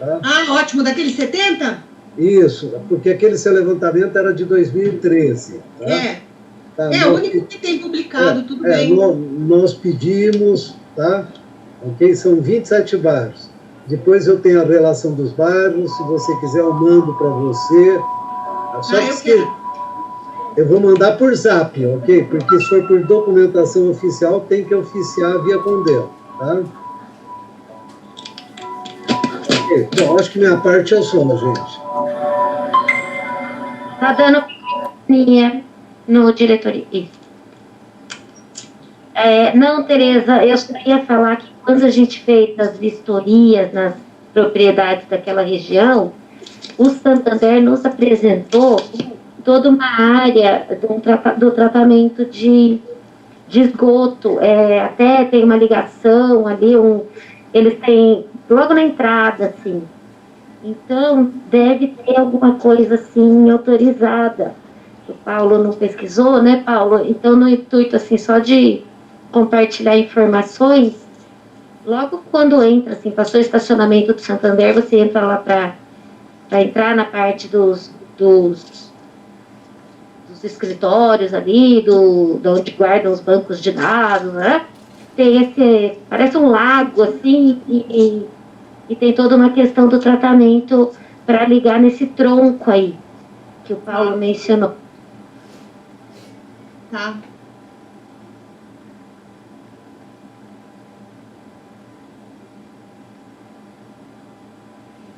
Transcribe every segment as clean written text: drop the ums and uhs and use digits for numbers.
Tá? Ah, ótimo, daqueles 70? Isso, porque aquele seu levantamento era de 2013. Tá? Tá, o único que tem publicado, tudo bem. Nós pedimos, tá? Ok? São 27 bairros. Depois eu tenho a relação dos bairros, se você quiser eu mando para você. Só eu vou mandar por zap, ok? Porque se for por documentação oficial, tem que oficiar via Condel, tá? Ok, bom, acho que minha parte é só, gente. Tá dando linha no diretoria. Não, Tereza, eu só ia falar que quando a gente fez as vistorias nas propriedades daquela região, o Santander nos apresentou toda uma área do tratamento de esgoto, até tem uma ligação ali, eles têm logo na entrada, assim. Então, deve ter alguma coisa assim autorizada. O Paulo não pesquisou, né, Paulo? Então, no intuito assim, só de compartilhar informações, logo quando entra, assim, passou o estacionamento do Santander, você entra lá para entrar na parte dos escritórios ali, de onde guardam os bancos de dados, né? Tem parece um lago, assim, e tem toda uma questão do tratamento para ligar nesse tronco aí, que o Paulo mencionou. Tá.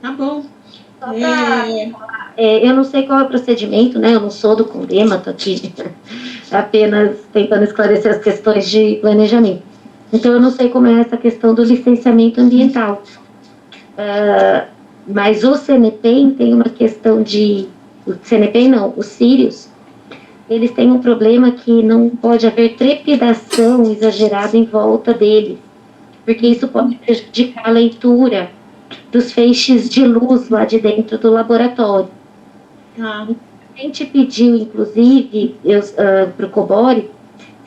Tá bom. Eu não sei qual é o procedimento, né? Eu não sou do Condema, estou aqui apenas tentando esclarecer as questões de planejamento. Então, eu não sei como é essa questão do licenciamento ambiental. Mas o CNPEM tem uma questão de... O CNPEM não, os Sírios, eles têm um problema que não pode haver trepidação exagerada em volta deles, porque isso pode prejudicar a leitura dos feixes de luz lá de dentro do laboratório. A gente pediu, inclusive, para o Cobori,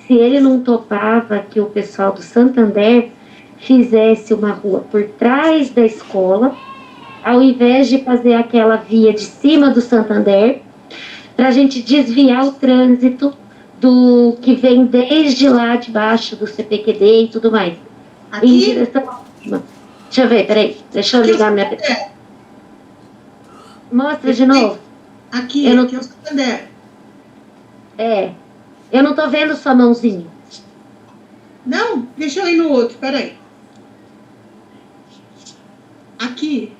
se ele não topava que o pessoal do Santander fizesse uma rua por trás da escola, ao invés de fazer aquela via de cima do Santander, para a gente desviar o trânsito do que vem desde lá de baixo do CPQD e tudo mais. Aqui? Em direção a cima. Deixa eu ver, peraí. Deixa eu ligar minha... Mostra de novo. Aqui é o Santander. Eu não tô vendo sua mãozinha. Não? Deixa eu ir no outro, peraí. Aqui.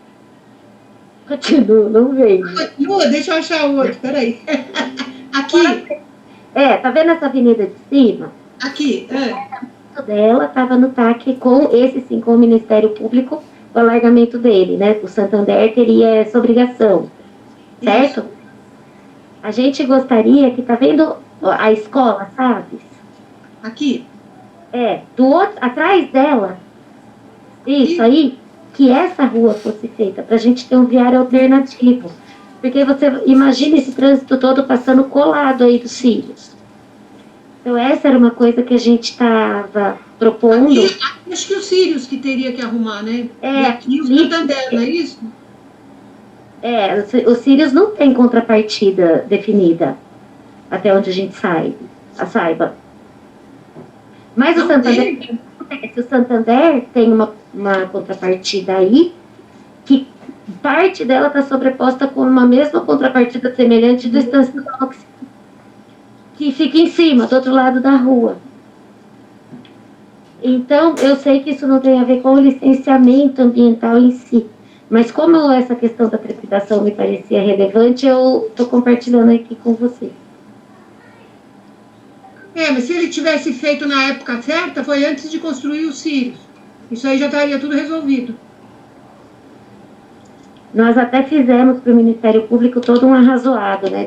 Continua, não vejo. Continua, deixa eu achar o outro, peraí. Aqui. Tá vendo essa avenida de cima? Aqui. Dela estava no TAC com esse sim, com o Ministério Público, o alargamento dele, né? O Santander teria essa obrigação, certo? Isso. A gente gostaria que, tá vendo a escola, sabe? Aqui. Do outro, atrás dela, isso aí, que essa rua fosse feita, para a gente ter um viário alternativo. Porque você imagina esse trânsito todo passando colado aí dos Sírios. Então, essa era uma coisa que a gente estava propondo. Aqui, acho que os Sírios que teria que arrumar, né? E aqui o Santander, não é isso? Os Sírios não tem contrapartida definida, até onde a gente saiba. Mas o Santander tem uma contrapartida aí, que parte dela está sobreposta com uma mesma contrapartida semelhante do Estância Tóxica, que fica em cima, do outro lado da rua. Então, eu sei que isso não tem a ver com o licenciamento ambiental em si, mas como essa questão da trepidação me parecia relevante, eu estou compartilhando aqui com você. Mas se ele tivesse feito na época certa, foi antes de construir os Sírios. Isso aí já estaria tudo resolvido. Nós até fizemos para o Ministério Público todo um arrazoado, né,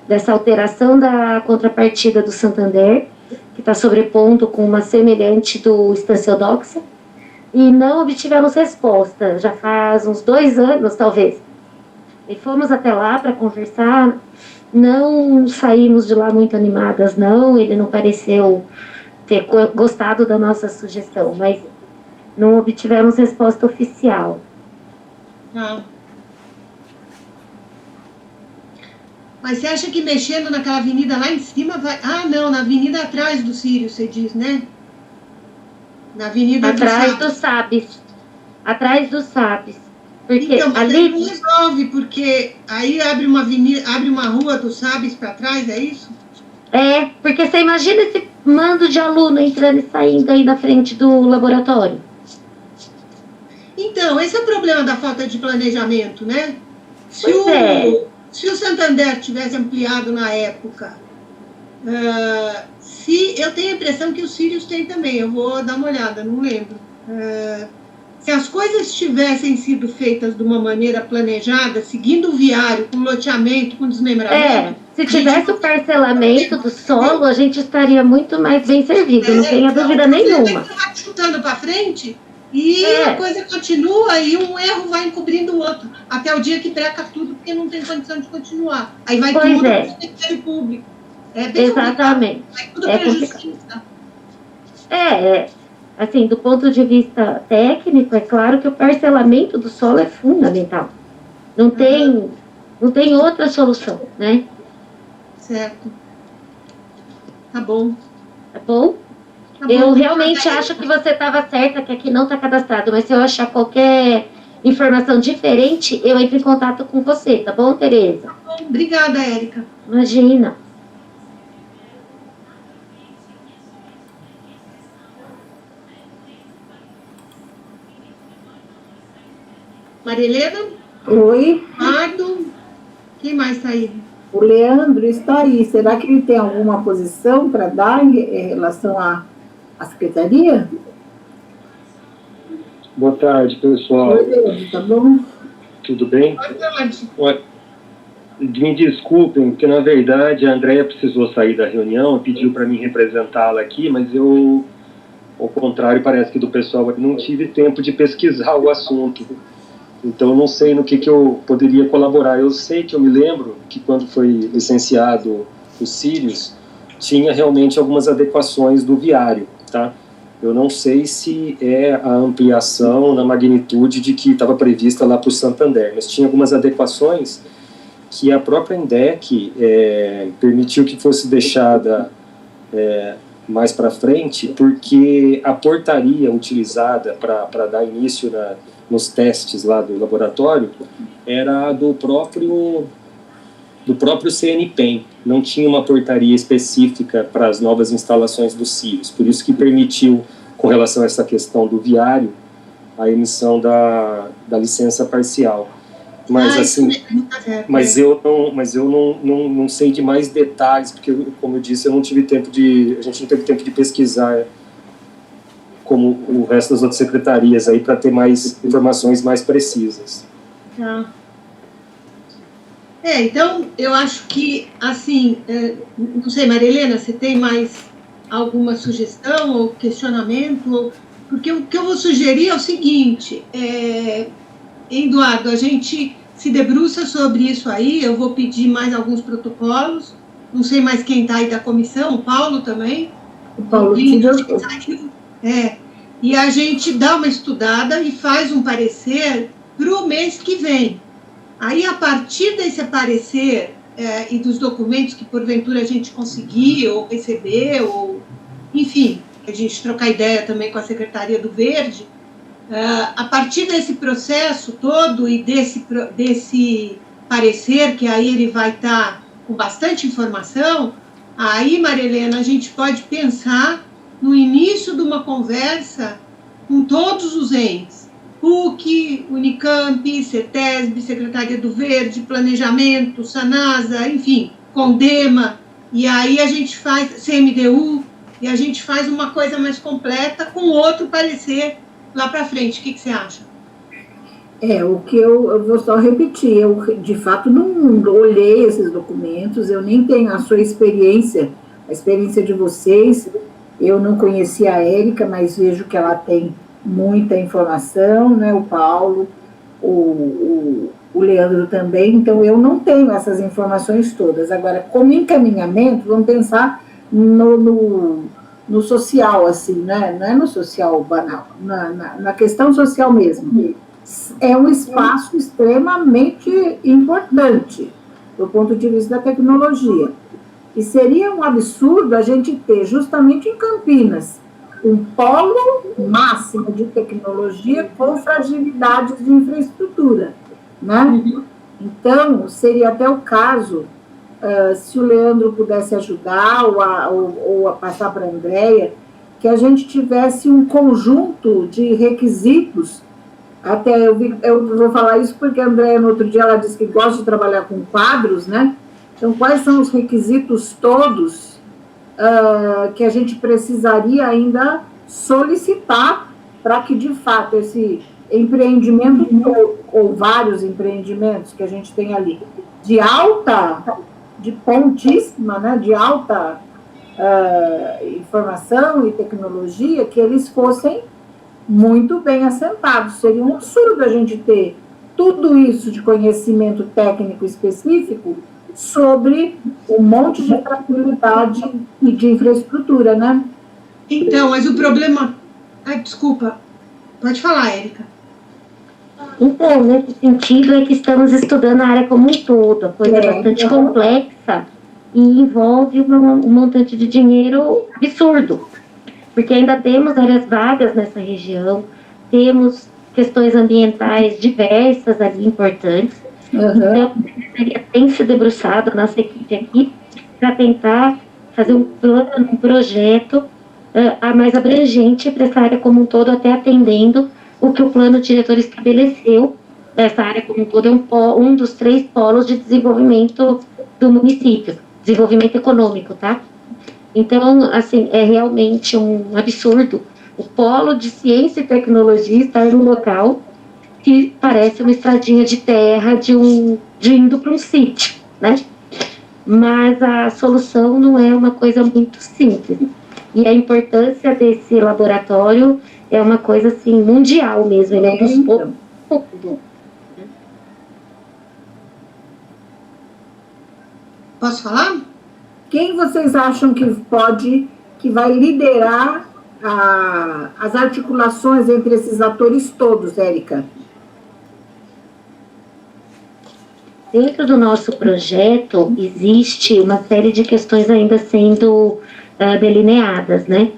dessa alteração da contrapartida do Santander, que está sobrepondo com uma semelhante do Estância Doxa, e não obtivemos resposta, já faz uns 2 anos, talvez. E fomos até lá para conversar, não saímos de lá muito animadas, não, ele não pareceu ter gostado da nossa sugestão, mas não obtivemos resposta oficial. Tá. Mas você acha que mexendo naquela avenida lá em cima vai... Ah, não, na avenida atrás do Sírio, você diz, né? Na avenida Atrás do Sabes. Atrás do Sabes. Porque então, mas ali... não resolve, porque aí abre uma avenida, abre uma rua do Sabes para trás, é isso? É, porque você imagina esse mando de aluno entrando e saindo aí na frente do laboratório. Então, esse é o problema da falta de planejamento, né? Se o Santander tivesse ampliado na época, eu tenho a impressão que os Sírios têm também, eu vou dar uma olhada, não lembro. Se as coisas tivessem sido feitas de uma maneira planejada, seguindo o viário, com loteamento, com desmembramento... se tivesse o parcelamento do solo, a gente estaria muito mais bem servido, não tenha dúvida nenhuma. Você vai chutando para frente e a coisa continua e um erro vai encobrindo o outro, até o dia que breca tudo, porque não tem condição de continuar. Aí vai tudo para o Ministério Público. É bem exatamente. Vai tudo para a Justiça. Assim, do ponto de vista técnico, é claro que o parcelamento do solo é fundamental. Não tem outra solução, né? Certo. Tá bom. Tá bom? Eu realmente acho que você estava certa, que aqui não está cadastrado, mas se eu achar qualquer informação diferente, eu entro em contato com você, tá bom, Tereza? Tá bom. Obrigada, Érica. Imagina. Marilena? Oi. Eduardo? Quem mais está aí? O Leandro está aí. Será que ele tem alguma posição para dar em relação à secretaria? Boa tarde, pessoal. Oi, Leandro, tá bom? Tudo bem? Boa tarde. Me desculpem, porque na verdade a Andréia precisou sair da reunião, pediu para mim representá-la aqui, mas eu, ao contrário, parece que do pessoal não tive tempo de pesquisar o assunto. Então, eu não sei no que eu poderia colaborar. Eu sei que eu me lembro que quando foi licenciado o Sírios, tinha realmente algumas adequações do viário, tá? Eu não sei se é a ampliação na magnitude de que estava prevista lá para o Santander, mas tinha algumas adequações que a própria INDEC permitiu que fosse deixada mais para frente, porque a portaria utilizada para dar início nos testes lá do laboratório era do próprio CNPEM, não tinha uma portaria específica para as novas instalações dos Sírios, por isso que permitiu, com relação a essa questão do viário, a emissão da licença parcial. Mas eu não sei de mais detalhes, porque, como eu disse, a gente não teve tempo de pesquisar como o resto das outras secretarias aí, para ter mais informações mais precisas. Tá. Então, eu acho que, assim, não sei, Marilena, você tem mais alguma sugestão ou questionamento? Porque o que eu vou sugerir é o seguinte, Eduardo, a gente se debruça sobre isso aí, eu vou pedir mais alguns protocolos, não sei mais quem está aí da comissão, o Paulo também. O Paulo e a gente dá uma estudada e faz um parecer para o mês que vem. Aí, a partir desse parecer e dos documentos que, porventura, a gente conseguir ou receber, ou, enfim, a gente trocar ideia também com a Secretaria do Verde, a partir desse processo todo e desse parecer, que aí ele vai estar com bastante informação, aí, Marilena, a gente pode pensar no início de uma conversa com todos os entes, PUC, Unicamp, CETESB, Secretaria do Verde, Planejamento, SANASA, enfim, CONDEMA, e aí a gente faz, CMDU, e a gente faz uma coisa mais completa com outro parecer lá para frente. O que você acha? O que eu vou só repetir, eu de fato não olhei esses documentos, eu nem tenho a sua experiência, a experiência de vocês. Eu não conhecia a Érica, mas vejo que ela tem muita informação, né? O Paulo, o Leandro também, então eu não tenho essas informações todas. Agora, como encaminhamento, vamos pensar no social, assim, né? Não é no social banal, na questão social mesmo. é um espaço extremamente importante do ponto de vista da tecnologia. E seria um absurdo a gente ter, justamente em Campinas, um polo máximo de tecnologia com fragilidades de infraestrutura, né? Então, seria até o caso, se o Leandro pudesse ajudar ou a passar para a Andréia, que a gente tivesse um conjunto de requisitos. Até eu vou falar isso porque a Andréia, no outro dia, ela disse que gosta de trabalhar com quadros, né? Então, quais são os requisitos todos que a gente precisaria ainda solicitar para que, de fato, esse empreendimento, ou vários empreendimentos que a gente tem ali, de pontíssima, né, de alta informação e tecnologia, que eles fossem muito bem assentados. Seria um absurdo a gente ter tudo isso de conhecimento técnico específico sobre um monte de fragilidade e de infraestrutura, né? Então, mas o problema... Ai, desculpa. Pode falar, Érica. Então, nesse sentido, é que estamos estudando a área como um todo. A coisa é bastante complexa e envolve um montante de dinheiro absurdo. Porque ainda temos áreas vagas nessa região, temos questões ambientais diversas ali importantes. Então, a Secretaria tem se debruçado, nossa equipe aqui, para tentar fazer um plano, um projeto mais abrangente para essa área como um todo, até atendendo o que o plano diretor estabeleceu. Essa área como um todo é um dos 3 polos de desenvolvimento do município, desenvolvimento econômico, tá? Então, assim, é realmente um absurdo o polo de ciência e tecnologia estar no local que parece uma estradinha de terra de indo para um sítio, né? Mas a solução não é uma coisa muito simples. E a importância desse laboratório é uma coisa, assim, mundial mesmo. Ele é um dos poucos. Posso falar? Quem vocês acham que vai liderar as articulações entre esses atores todos, Érica? Dentro do nosso projeto, existe uma série de questões ainda sendo delineadas, né?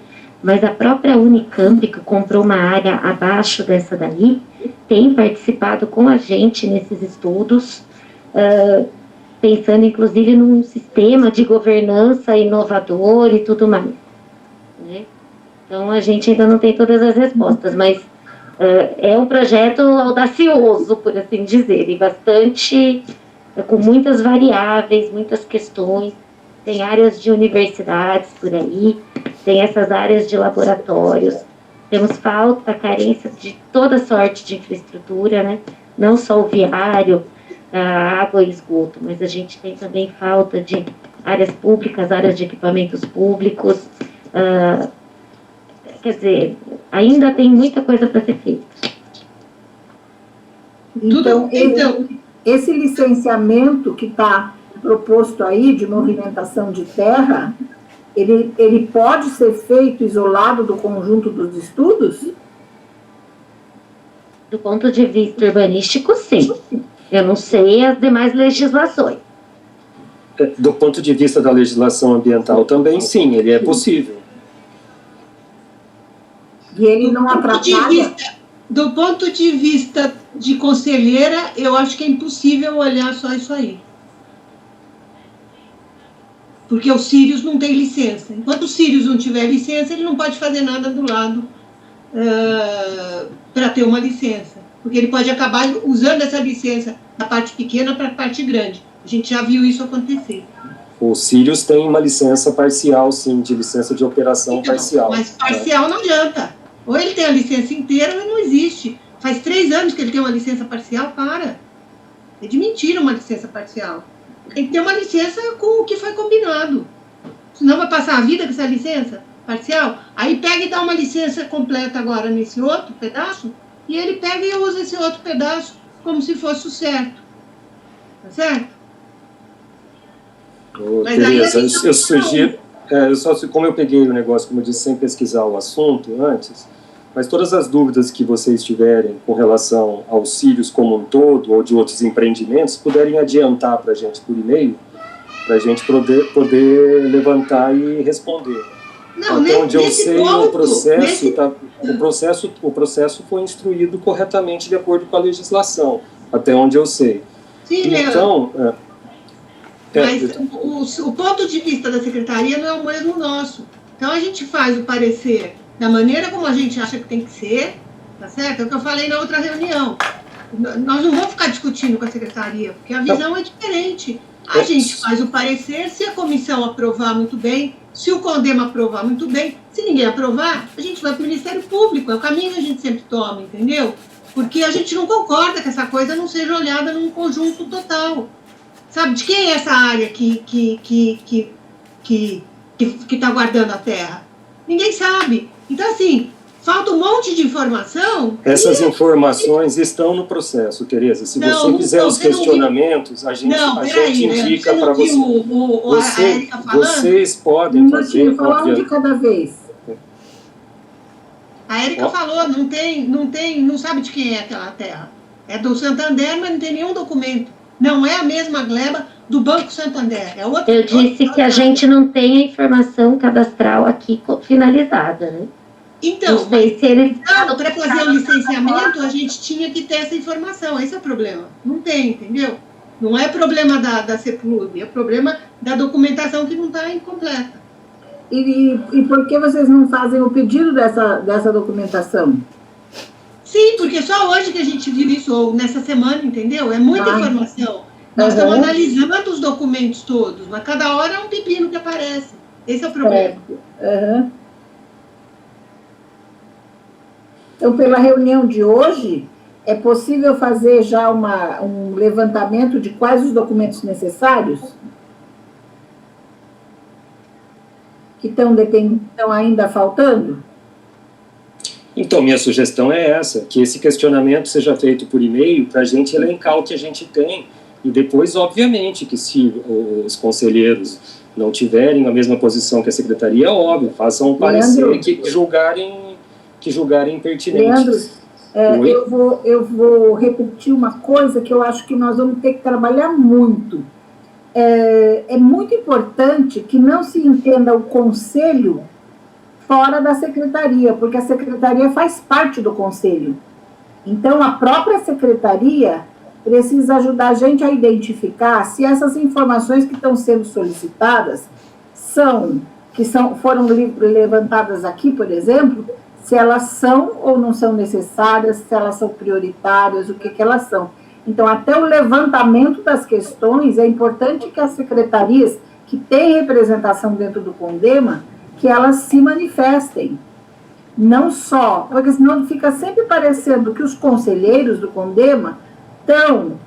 Mas a própria Unicamp, que comprou uma área abaixo dessa daí, tem participado com a gente nesses estudos, pensando inclusive num sistema de governança inovador e tudo mais, né? Então, a gente ainda não tem todas as respostas, mas é um projeto audacioso, por assim dizer, e bastante, com muitas variáveis, muitas questões. Tem áreas de universidades por aí, tem essas áreas de laboratórios, temos falta, carência de toda sorte de infraestrutura, né? Não só o viário, a água e esgoto, mas a gente tem também falta de áreas públicas, áreas de equipamentos públicos. Quer dizer, ainda tem muita coisa para ser feita. Então, esse licenciamento que está proposto aí de movimentação de terra, ele pode ser feito isolado do conjunto dos estudos? Do ponto de vista urbanístico, sim. Eu não sei as demais legislações. Do ponto de vista da legislação ambiental também, sim, ele é possível. E ele não atrapalha? Do ponto de vista de conselheira, eu acho que é impossível olhar só isso aí. Porque o Sírios não tem licença. Enquanto o Sírios não tiver licença, ele não pode fazer nada do lado para ter uma licença. Porque ele pode acabar usando essa licença da parte pequena para a parte grande. A gente já viu isso acontecer. O Sírios tem uma licença parcial, sim, de licença de operação então, parcial. Mas parcial não adianta. Ou ele tem a licença inteira ou não existe. Faz 3 anos que ele tem uma licença parcial, para. É de mentira uma licença parcial. Tem que ter uma licença com o que foi combinado. Senão vai passar a vida com essa licença parcial. Aí pega e dá uma licença completa agora nesse outro pedaço, e ele pega e usa esse outro pedaço como se fosse o certo. Tá certo? Mas Tereza, eu sugiro, como eu peguei o negócio, como eu disse, sem pesquisar o assunto antes, mas todas as dúvidas que vocês tiverem com relação aos Sírios como um todo, ou de outros empreendimentos, puderem adiantar para a gente por e-mail, para a gente poder levantar e responder. Não, até onde eu sei, ponto, o processo foi instruído corretamente de acordo com a legislação, até onde eu sei. Sim, então, mas o ponto de vista da Secretaria não é o mesmo nosso. Então, a gente faz o parecer da maneira como a gente acha que tem que ser, tá certo? É o que eu falei na outra reunião. Nós não vamos ficar discutindo com a Secretaria, porque a visão é diferente. A gente faz o parecer, se a comissão aprovar muito bem, se o CONDEMA aprovar muito bem, se ninguém aprovar, a gente vai para o Ministério Público, é o caminho que a gente sempre toma, entendeu? Porque a gente não concorda que essa coisa não seja olhada num conjunto total. Sabe, de quem é essa área que está guardando a terra? Ninguém sabe. Então, assim, falta um monte de informação. Essas informações estão no processo, Tereza. Se você fizer os questionamentos, a gente indica para você. A Érica falando? Vocês podem fazer. Falar um de cada vez. A Érica falou, não sabe de quem é aquela terra. É do Santander, mas não tem nenhum documento. Não é a mesma gleba do Banco Santander. É outra. Eu disse que a gente não tem a informação cadastral aqui finalizada, né? Então, para fazer o licenciamento, a gente tinha que ter essa informação. Esse é o problema. Não tem, entendeu? Não é problema da CEPLUB, é problema da documentação que não está incompleta. E por que vocês não fazem o pedido dessa documentação? Sim, porque só hoje que a gente viu isso, ou nessa semana, entendeu? É muita informação. Nós estamos analisando os documentos todos, mas cada hora é um pepino que aparece. Esse é o problema. Então, pela reunião de hoje, é possível fazer já um levantamento de quais os documentos necessários? Que estão ainda faltando? Então, minha sugestão é essa, que esse questionamento seja feito por e-mail para a gente elencar o que a gente tem e depois, obviamente, que se os conselheiros não tiverem a mesma posição que a secretaria, é óbvio, façam um parecer que julgarem pertinente. Leandro, eu vou repetir uma coisa que eu acho que nós vamos ter que trabalhar muito. É muito importante que não se entenda o conselho fora da secretaria, porque a secretaria faz parte do conselho. Então, a própria secretaria precisa ajudar a gente a identificar se essas informações que estão sendo solicitadas foram levantadas aqui, por exemplo, se elas são ou não são necessárias, se elas são prioritárias, o que elas são. Então, até o levantamento das questões, é importante que as secretarias que têm representação dentro do CONDEMA, que elas se manifestem. Não só, porque senão fica sempre parecendo que os conselheiros do CONDEMA estão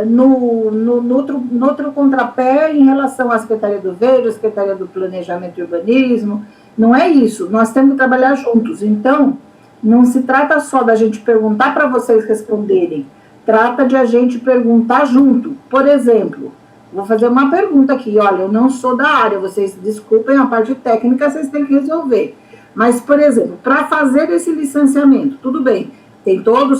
no outro contrapé em relação à Secretaria do Verde, à Secretaria do Planejamento e Urbanismo. Não é isso, nós temos que trabalhar juntos. Então, não se trata só da gente perguntar para vocês responderem, trata de a gente perguntar junto. Por exemplo, vou fazer uma pergunta aqui, olha, eu não sou da área, vocês desculpem, a parte técnica vocês têm que resolver. Mas, por exemplo, para fazer esse licenciamento, tudo bem, tem todo o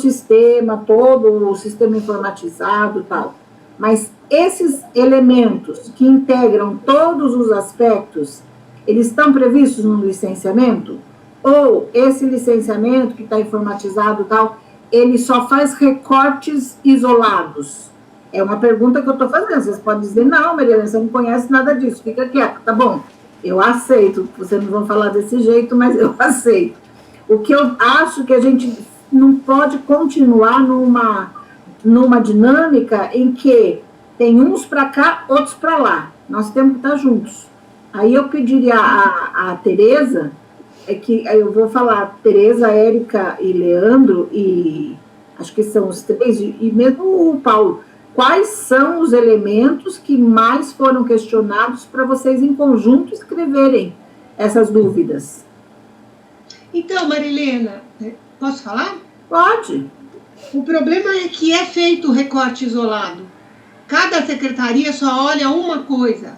sistema informatizado e tal, mas esses elementos que integram todos os aspectos, eles estão previstos no licenciamento? Ou esse licenciamento que está informatizado e tal, ele só faz recortes isolados? É uma pergunta que eu estou fazendo. Vocês podem dizer, não, Mariana, você não conhece nada disso, fica quieto, tá bom. Eu aceito, vocês não vão falar desse jeito, mas eu aceito. O que eu acho que a gente não pode continuar numa dinâmica em que tem uns para cá, outros para lá. Nós temos que estar juntos. Aí eu pediria a Tereza, que eu vou falar Tereza, Érica e Leandro, e acho que são os três, e mesmo o Paulo, quais são os elementos que mais foram questionados para vocês em conjunto escreverem essas dúvidas? Então, Marilena, posso falar? Pode. O problema é que é feito o recorte isolado. Cada secretaria só olha uma coisa.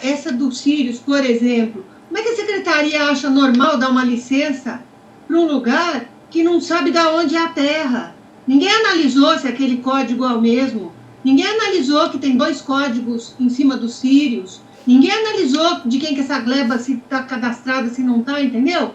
Essa dos Sírios, por exemplo, Como é que a secretaria acha normal dar uma licença para um lugar que não sabe de onde é a terra? Ninguém analisou se aquele código é o mesmo. Ninguém analisou que tem 2 códigos em cima dos sírios. Ninguém analisou de quem que essa gleba, se está cadastrada, se não está, entendeu?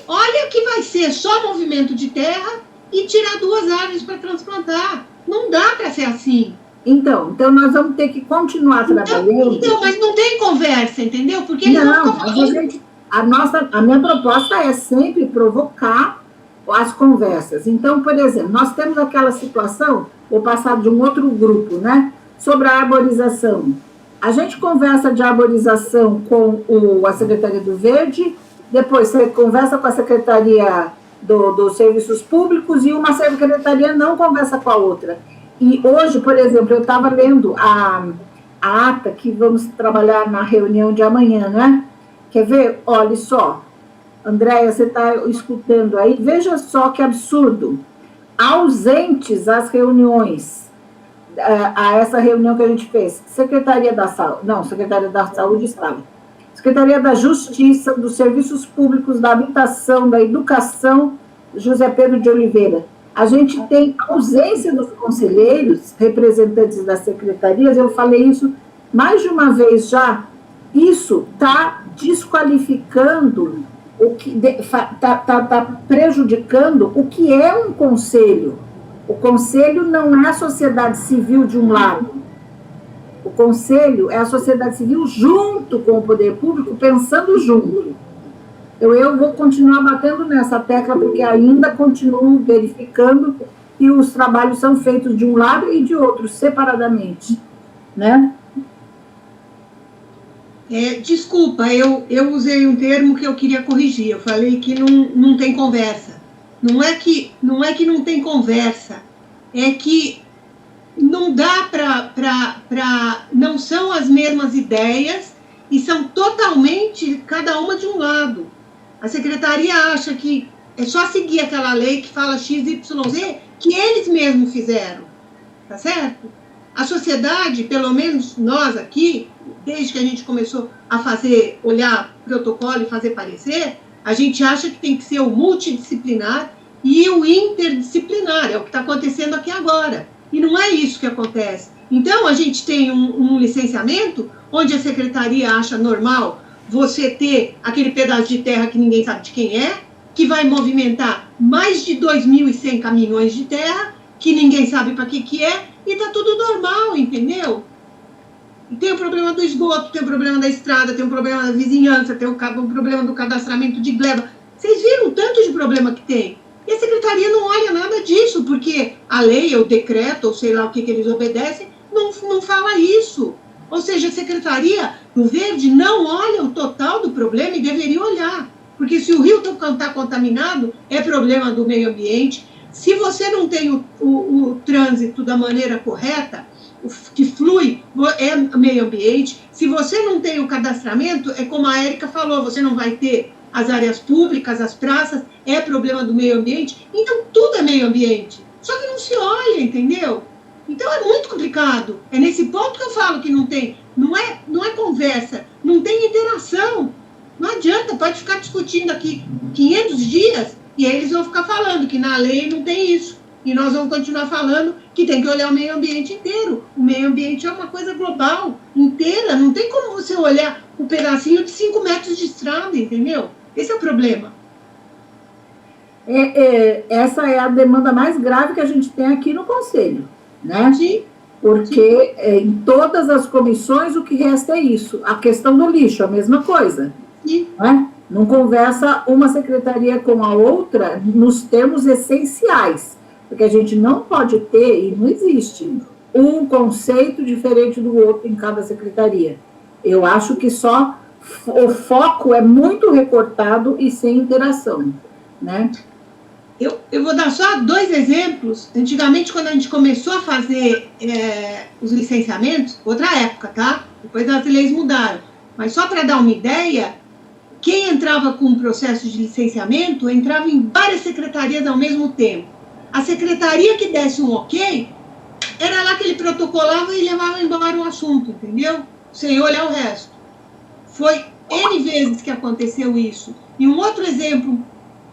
Olha que vai ser só movimento de terra e tirar 2 árvores para transplantar. Não dá para ser assim. Então nós vamos ter que continuar trabalhando. Então, mas não tem conversa, entendeu? Porque eles a minha proposta é sempre provocar as conversas. Então, por exemplo, nós temos aquela situação, vou passar de um outro grupo, né? Sobre a arborização. A gente conversa de arborização com a Secretaria do Verde, depois você conversa com a Secretaria dos Serviços Públicos e uma secretaria não conversa com a outra. E hoje, por exemplo, eu estava lendo a ata que vamos trabalhar na reunião de amanhã, né? Quer ver? Olha só, Andréia, você está escutando aí? Veja só que absurdo. Ausentes às reuniões, a essa reunião que a gente fez, Secretaria da Saúde estava, Secretaria da Justiça, dos Serviços Públicos, da Habitação, da Educação, José Pedro de Oliveira. A gente tem ausência dos conselheiros, representantes das secretarias, eu falei isso mais de uma vez já, isso está desqualificando, está prejudicando o que é um conselho. O conselho não é a sociedade civil de um lado. O conselho é a sociedade civil junto com o poder público, pensando junto. Eu vou continuar batendo nessa tecla, porque ainda continuo verificando que os trabalhos são feitos de um lado e de outro, separadamente, né? Desculpa, eu usei um termo que eu queria corrigir. Eu falei que não tem conversa. Não é que não tem conversa, é que não dá não são as mesmas ideias e são totalmente cada uma de um lado. A secretaria acha que é só seguir aquela lei que fala XYZ, que eles mesmos fizeram, tá certo? A sociedade, pelo menos nós aqui, desde que a gente começou a olhar protocolo e fazer parecer, a gente acha que tem que ser o multidisciplinar e o interdisciplinar, é o que está acontecendo aqui agora. E não é isso que acontece. Então, a gente tem um licenciamento onde a secretaria acha normal você ter aquele pedaço de terra que ninguém sabe de quem é, que vai movimentar mais de 2.100 caminhões de terra, que ninguém sabe para que é, e está tudo normal, entendeu? E tem o problema do esgoto, tem o problema da estrada, tem o problema da vizinhança, tem o problema do cadastramento de gleba. Vocês viram o tanto de problema que tem? E a secretaria não olha nada disso, porque a lei, ou o decreto, ou sei lá o que eles obedecem, não fala isso. Ou seja, a Secretaria do Verde não olha o total do problema e deveria olhar. Porque se o rio está contaminado, é problema do meio ambiente. Se você não tem o trânsito da maneira correta, que flui, é meio ambiente. Se você não tem o cadastramento, é como a Érica falou, você não vai ter as áreas públicas, as praças, é problema do meio ambiente. Então, tudo é meio ambiente. Só que não se olha, entendeu? Então, é muito complicado. É nesse ponto que eu falo que não é conversa, não tem interação. Não adianta, pode ficar discutindo aqui 500 dias e aí eles vão ficar falando que na lei não tem isso. E nós vamos continuar falando que tem que olhar o meio ambiente inteiro. O meio ambiente é uma coisa global, inteira. Não tem como você olhar um pedacinho de 5 metros de estrada, entendeu? Esse é o problema. Essa é a demanda mais grave que a gente tem aqui no Conselho, né? Sim. Porque em todas as comissões o que resta é isso. A questão do lixo, a mesma coisa. Sim. Né? Não conversa uma secretaria com a outra nos termos essenciais. Porque a gente não pode ter, e não existe, um conceito diferente do outro em cada secretaria. Eu acho que só o foco é muito recortado e sem interação, né? Eu vou dar só 2 exemplos. Antigamente, quando a gente começou a fazer os licenciamentos, outra época, tá? Depois as leis mudaram. Mas só para dar uma ideia, quem entrava com o processo de licenciamento entrava em várias secretarias ao mesmo tempo. A secretaria que desse um ok, era lá que ele protocolava e levava embora o assunto, entendeu? Sem olhar o resto. Foi N vezes que aconteceu isso. E um outro exemplo,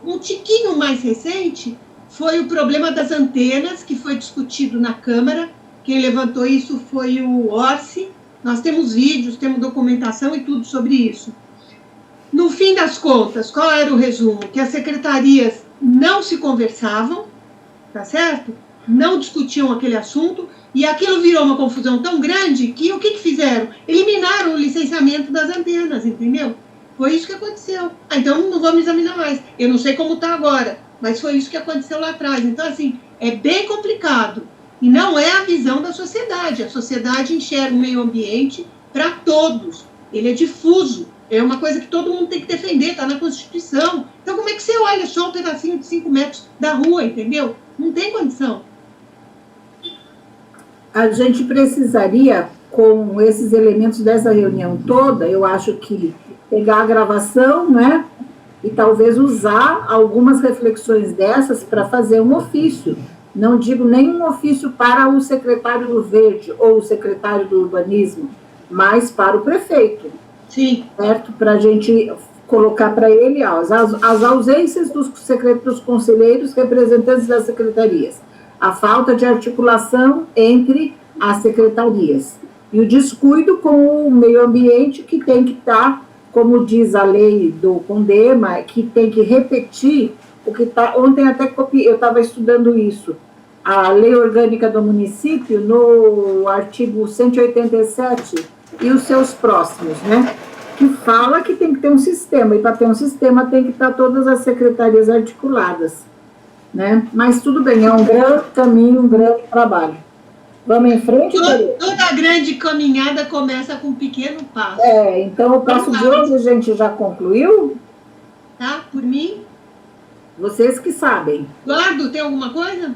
um tiquinho mais recente, foi o problema das antenas, que foi discutido na Câmara. Quem levantou isso foi o Orsi. Nós temos vídeos, temos documentação e tudo sobre isso. No fim das contas, qual era o resumo? Que as secretarias não se conversavam, tá certo? Não discutiam aquele assunto, e aquilo virou uma confusão tão grande que o que fizeram? Eliminaram o licenciamento das antenas, entendeu? Foi isso que aconteceu. Ah, então não vamos examinar mais. Eu não sei como está agora, mas foi isso que aconteceu lá atrás. Então, assim, é bem complicado. E não é a visão da sociedade. A sociedade enxerga o meio ambiente para todos. Ele é difuso. É uma coisa que todo mundo tem que defender, está na Constituição. Então, como é que você olha só um pedacinho de 5 metros da rua, entendeu? Não tem condição. A gente precisaria, com esses elementos dessa reunião toda, eu acho que pegar a gravação, né, e talvez usar algumas reflexões dessas para fazer um ofício. Não digo nenhum ofício para o secretário do Verde ou o secretário do Urbanismo, mas para o prefeito. Sim. Certo? Para a gente colocar para ele as ausências dos conselheiros representantes das secretarias, a falta de articulação entre as secretarias e o descuido com o meio ambiente, que tem que estar, como diz a lei do CONDEMA, que tem que repetir o que está... Ontem até eu estava estudando isso, a lei orgânica do município, no artigo 187 e os seus próximos, né? Que fala que tem que ter um sistema, e para ter um sistema tem que estar todas as secretarias articuladas, né? Mas tudo bem, é um grande caminho, um grande trabalho. Vamos em frente? Toda grande caminhada começa com um pequeno passo. Então o passo de hoje a gente já concluiu? Tá, por mim. Vocês que sabem. Eduardo, tem alguma coisa?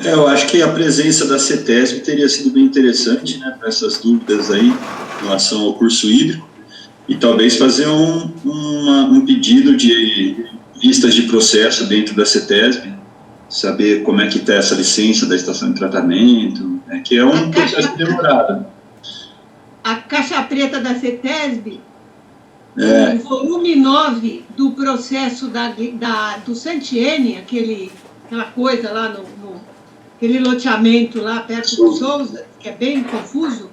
Eu acho que a presença da CETESB teria sido bem interessante, né, para essas dúvidas aí em relação ao curso hídrico, e talvez fazer um pedido de vistas de processo dentro da CETESB, saber como é que está essa licença da estação de tratamento, né, que é um processo demorado. A caixa preta da CETESB, o volume 9 do processo do Santiene, aquela coisa lá aquele loteamento lá perto do Souza, que é bem confuso,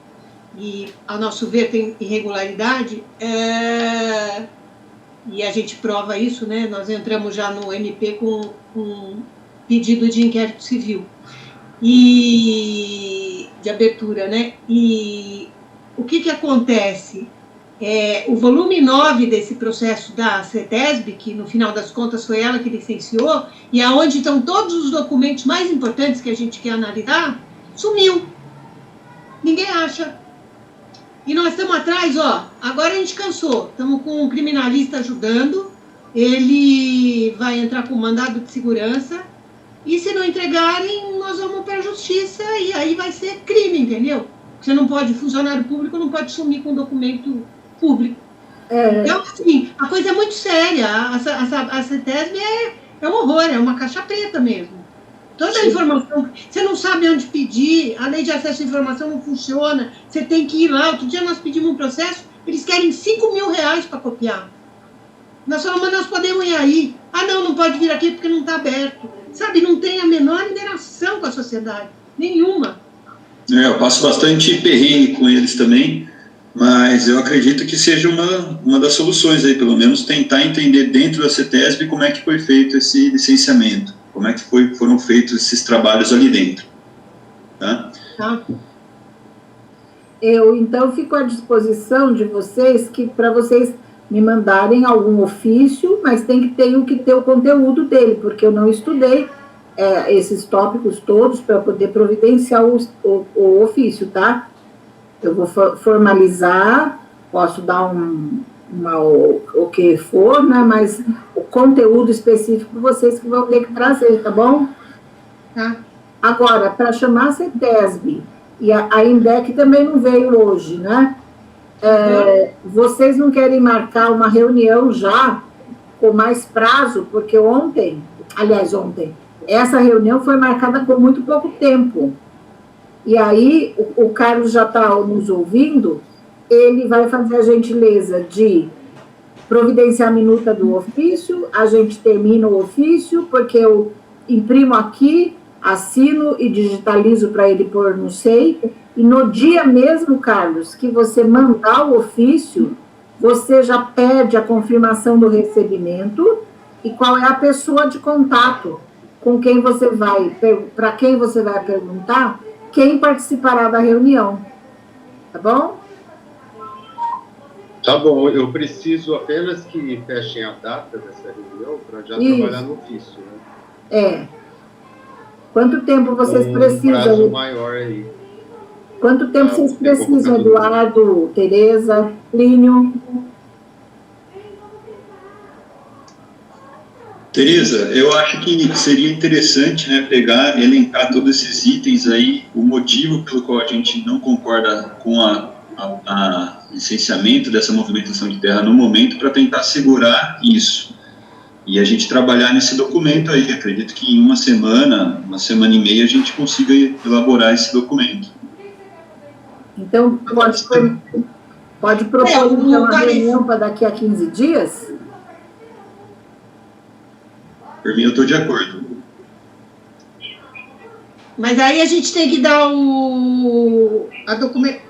e, a nosso ver, tem irregularidade, e a gente prova isso, né? Nós entramos já no MP com pedido de inquérito civil, e de abertura, né? E o que acontece? O volume 9 desse processo da CETESB, que no final das contas foi ela que licenciou, e aonde estão todos os documentos mais importantes que a gente quer analisar, sumiu. Ninguém acha. E nós estamos atrás, agora a gente cansou, estamos com um criminalista ajudando, ele vai entrar com mandado de segurança, e se não entregarem, nós vamos para a justiça, e aí vai ser crime, entendeu? Você não pode, funcionário público não pode sumir com documento público. Então, assim, a coisa é muito séria. A CETESB é um horror, é uma caixa preta mesmo. Toda a informação, você não sabe onde pedir, a lei de acesso à informação não funciona, você tem que ir lá. Outro dia nós pedimos um processo, eles querem R$5.000 para copiar. Nós falamos, mas nós podemos ir aí. Não pode vir aqui porque não está aberto. Sabe, não tem a menor interação com a sociedade, nenhuma. Eu passo bastante perrengue com eles também, mas eu acredito que seja uma das soluções aí, pelo menos tentar entender dentro da CETESB como é que foi feito esse licenciamento, como é que foram feitos esses trabalhos ali dentro. Tá? Eu, então, fico à disposição de vocês, para vocês me mandarem algum ofício, mas tem que ter o conteúdo dele, porque eu não estudei esses tópicos todos para poder providenciar o ofício, tá? Eu vou formalizar, posso dar o que for, né? Mas o conteúdo específico vocês que vão ter que trazer, tá bom? Tá. Agora, para chamar a CETESB, e a INDEC também não veio hoje, né? Vocês não querem marcar uma reunião já com mais prazo, porque ontem, essa reunião foi marcada com muito pouco tempo. E aí, o Carlos já está nos ouvindo, ele vai fazer a gentileza de providenciar a minuta do ofício, a gente termina o ofício, porque eu imprimo aqui, assino e digitalizo para ele pôr no SEI, e no dia mesmo, Carlos, que você mandar o ofício, você já pede a confirmação do recebimento e qual é a pessoa de contato com quem você vai, para quem você vai perguntar, quem participará da reunião. Tá bom? Tá bom, eu preciso apenas que fechem a data dessa reunião para já trabalhar no ofício, né? É. Quanto tempo vocês precisam? Prazo maior aí. Quanto tempo vocês precisam, Eduardo, Tereza, Plínio? Tereza, eu acho que seria interessante, né, pegar, elencar todos esses itens aí, o motivo pelo qual a gente não concorda com a licenciamento dessa movimentação de terra no momento, para tentar segurar isso. E a gente trabalhar nesse documento aí. Acredito que em uma semana e meia, a gente consiga elaborar esse documento. Então, pode propor uma reunião para daqui a 15 dias? Por mim, eu estou de acordo. Mas aí a gente tem que dar a documento.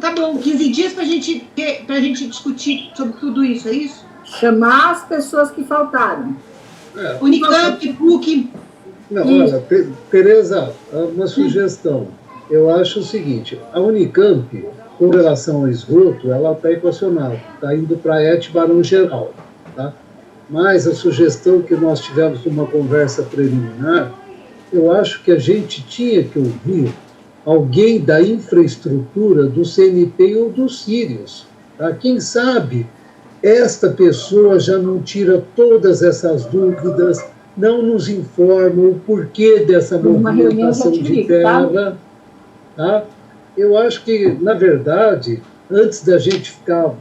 Tá bom, 15 dias para a gente discutir sobre tudo isso, é isso? Chamar as pessoas que faltaram. Unicamp, PUC. Não, olha, Tereza, uma sugestão. Eu acho o seguinte, a Unicamp, com relação ao esgoto, ela está equacionada, está indo para a ET Barão Geral, tá? Mas a sugestão que nós tivemos numa conversa preliminar, eu acho que a gente tinha que ouvir alguém da infraestrutura do CNP ou do Sírios, tá? Quem sabe esta pessoa já não tira todas essas dúvidas, não nos informa o porquê dessa movimentação de terra. Tá? Eu acho que, na verdade, antes da gente ficar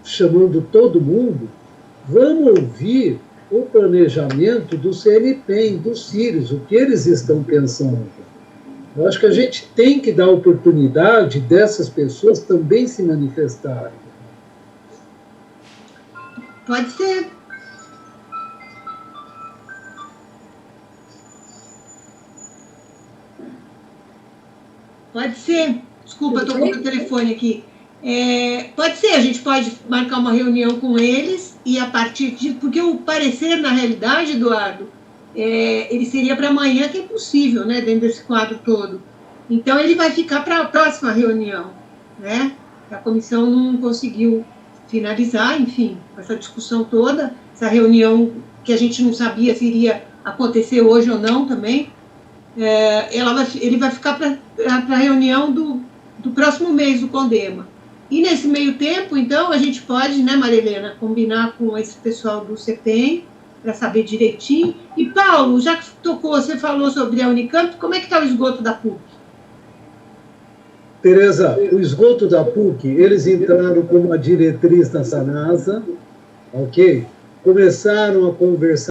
chamando todo mundo, vamos ouvir o planejamento do CNP e dos Sírios, o que eles estão pensando. Eu acho que a gente tem que dar oportunidade dessas pessoas também se manifestarem. Pode ser. Pode ser. Desculpa, estou com o telefone aqui. Pode ser, a gente pode marcar uma reunião com eles e a partir de... Porque o parecer, na realidade, Eduardo, ele seria para amanhã, que é impossível, né, dentro desse quadro todo. Então, ele vai ficar para a próxima reunião, né? A comissão não conseguiu finalizar, enfim, essa discussão toda, essa reunião que a gente não sabia se iria acontecer hoje ou não também, ele vai ficar para a reunião do próximo mês do Condema. E nesse meio tempo, então, a gente pode, né, Maria Helena, combinar com esse pessoal do CEPEM, para saber direitinho. E, Paulo, já que você falou sobre a Unicamp, como é que está o esgoto da PUC? Tereza, o esgoto da PUC, eles entraram com uma diretriz na SANASA, ok? Começaram a conversar